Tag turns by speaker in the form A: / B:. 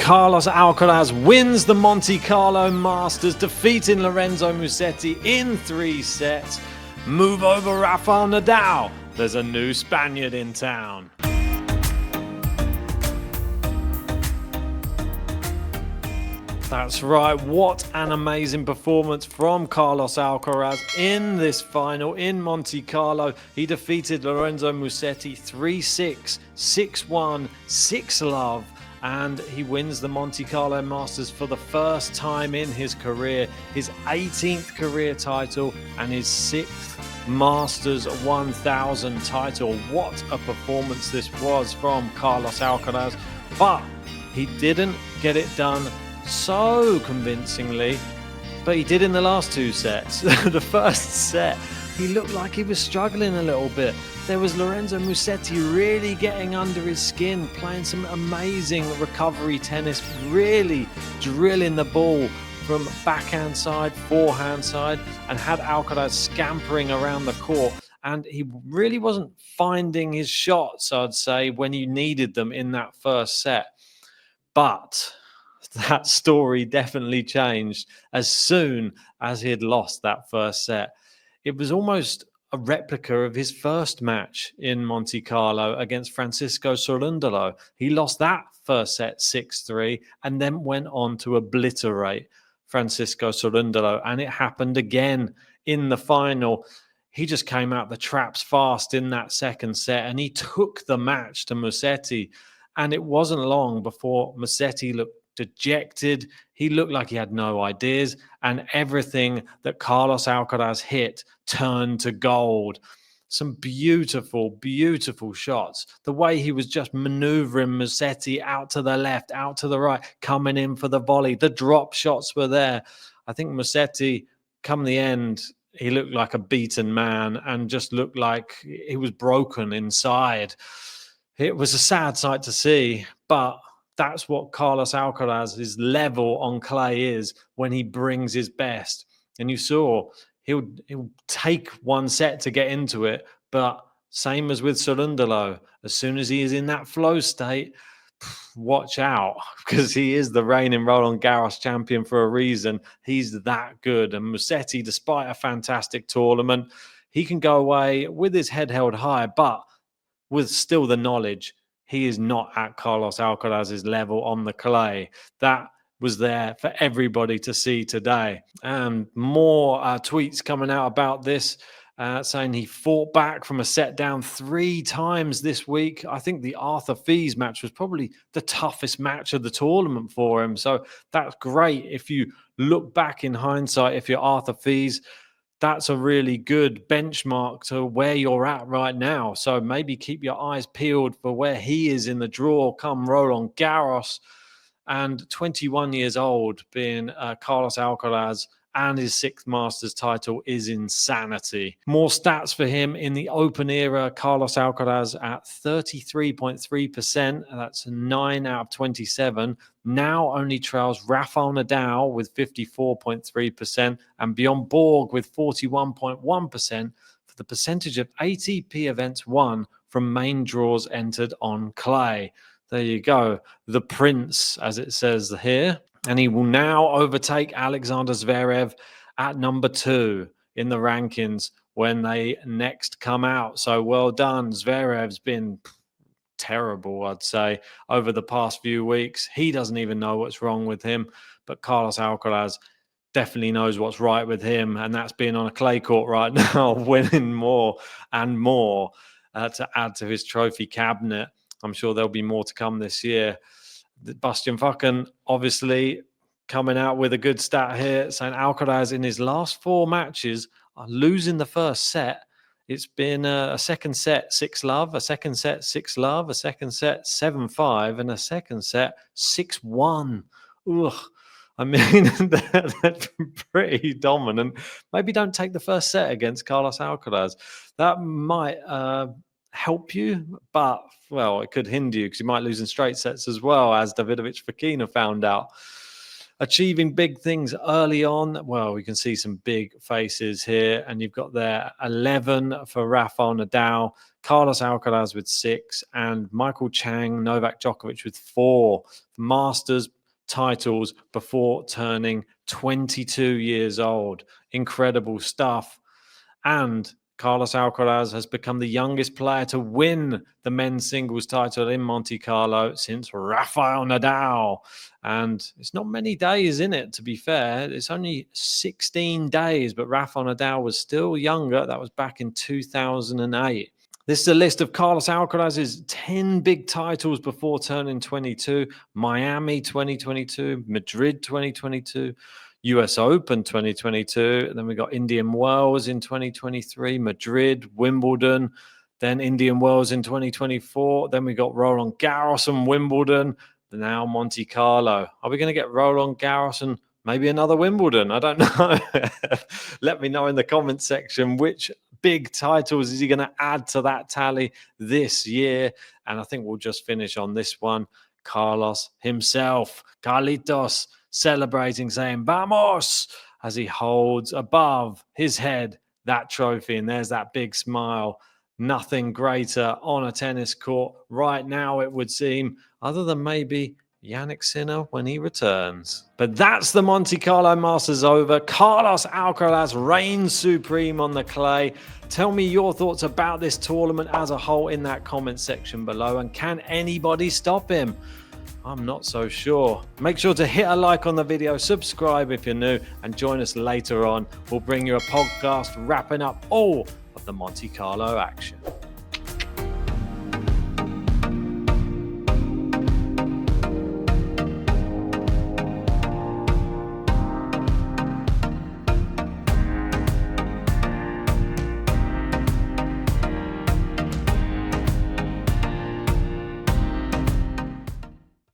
A: Carlos Alcaraz wins the Monte Carlo Masters, defeating Lorenzo Musetti in 3 sets. Move over Rafael Nadal. There's a new Spaniard in town. That's right, what an amazing performance from Carlos Alcaraz in this final in Monte Carlo. He defeated Lorenzo Musetti 3-6, 6-1, 6-love, and he wins the Monte Carlo Masters for the first time in his career, his 18th career title and his 6th Masters 1000 title. What a performance this was from Carlos Alcaraz, but he didn't get it done so convincingly, but he did in the last 2 sets. The first set, he looked like he was struggling a little bit. There was Lorenzo Musetti really getting under his skin, playing some amazing recovery tennis, really drilling the ball from backhand side, forehand side, and had Alcaraz scampering around the court. And he really wasn't finding his shots, I'd say, when he needed them in that first set. But that story definitely changed as soon as he had lost that first set. It was almost a replica of his first match in Monte Carlo against Francisco Cerundolo. He lost that first set 6-3 and then went on to obliterate Francisco Cerundolo. And it happened again in the final. He just came out the traps fast in that second set and he took the match to Musetti. And it wasn't long before Musetti looked dejected. He looked like he had no ideas, and everything that Carlos Alcaraz hit turned to gold. Some beautiful, beautiful shots. The way he was just maneuvering Musetti out to the left, out to the right, coming in for the volley. The drop shots were there. I think Musetti, come the end, he looked like a beaten man and just looked like he was broken inside. It was a sad sight to see, but that's what Carlos Alcaraz's level on clay is when he brings his best. And you saw he'll take 1 set to get into it, but same as with Cerundolo, as soon as he is in that flow state, watch out, because he is the reigning Roland Garros champion for a reason. He's that good. And Musetti, despite a fantastic tournament, he can go away with his head held high, but with still the knowledge he is not at Carlos Alcaraz's level on the clay. That was there for everybody to see today. And more tweets coming out about this, saying he fought back from a set down 3 times this week. I think the Arthur Fees match was probably the toughest match of the tournament for him. So that's great. If you look back in hindsight, if you're Arthur Fees, that's a really good benchmark to where you're at right now. So maybe keep your eyes peeled for where he is in the draw come Roland Garros. And 21 years old, being Carlos Alcaraz, and his 6th Masters title is insanity. More stats for him in the Open era. Carlos Alcaraz at 33.3%. That's 9 out of 27. Now only trails Rafael Nadal with 54.3% and Bjorn Borg with 41.1% for the percentage of ATP events won from main draws entered on clay. There you go. The Prince, as it says here. And he will now overtake Alexander Zverev at number 2 in the rankings when they next come out. So well done. Zverev's been terrible, I'd say, over the past few weeks. He doesn't even know what's wrong with him. But Carlos Alcaraz definitely knows what's right with him. And that's being on a clay court right now, winning more and more to add to his trophy cabinet. I'm sure there'll be more to come this year. Bastian Fucken obviously coming out with a good stat here, saying Alcaraz in his last 4 matches are losing the first set. It's been a second set 6-love, a second set 6-love, a second set 7-5, and a second set 6-1. Ugh. I mean, that's pretty dominant. Maybe don't take the first set against Carlos Alcaraz. That might help you, but, well, it could hinder you because you might lose in straight sets as well, as Davidovich Fokina found out. achieving big things early on. Well, we can see some big faces here, and you've got there 11 for Rafael Nadal, Carlos Alcaraz with 6, and Michael Chang, Novak Djokovic with 4 Masters titles before turning 22 years old. Incredible stuff. And Carlos Alcaraz has become the youngest player to win the men's singles title in Monte Carlo since Rafael Nadal. And it's not many days in it, to be fair. It's only 16 days, but Rafael Nadal was still younger. That was back in 2008. This is a list of Carlos Alcaraz's 10 big titles before turning 22. Miami 2022, Madrid 2022, US Open 2022, and then we got Indian Wells in 2023, Madrid, Wimbledon, then Indian Wells in 2024, then we got Roland Garros and Wimbledon, now Monte Carlo. Are we going to get Roland Garros and maybe another Wimbledon? I don't know. Let me know in the comment section which big titles is he going to add to that tally this year. And I think we'll just finish on this one. Carlos himself, Carlitos, celebrating, saying "Vamos" as he holds above his head that trophy. And there's that big smile. Nothing greater on a tennis court right now, it would seem, other than maybe Yannick Sinner when he returns. But that's the Monte Carlo Masters over. Carlos Alcaraz reigns supreme on the clay. Tell me your thoughts about this tournament as a whole in that comment section below. And can anybody stop him? I'm not so sure. Make sure to hit a like on the video, subscribe if you're new, and join us later on. We'll bring you a podcast wrapping up all of the Monte Carlo action.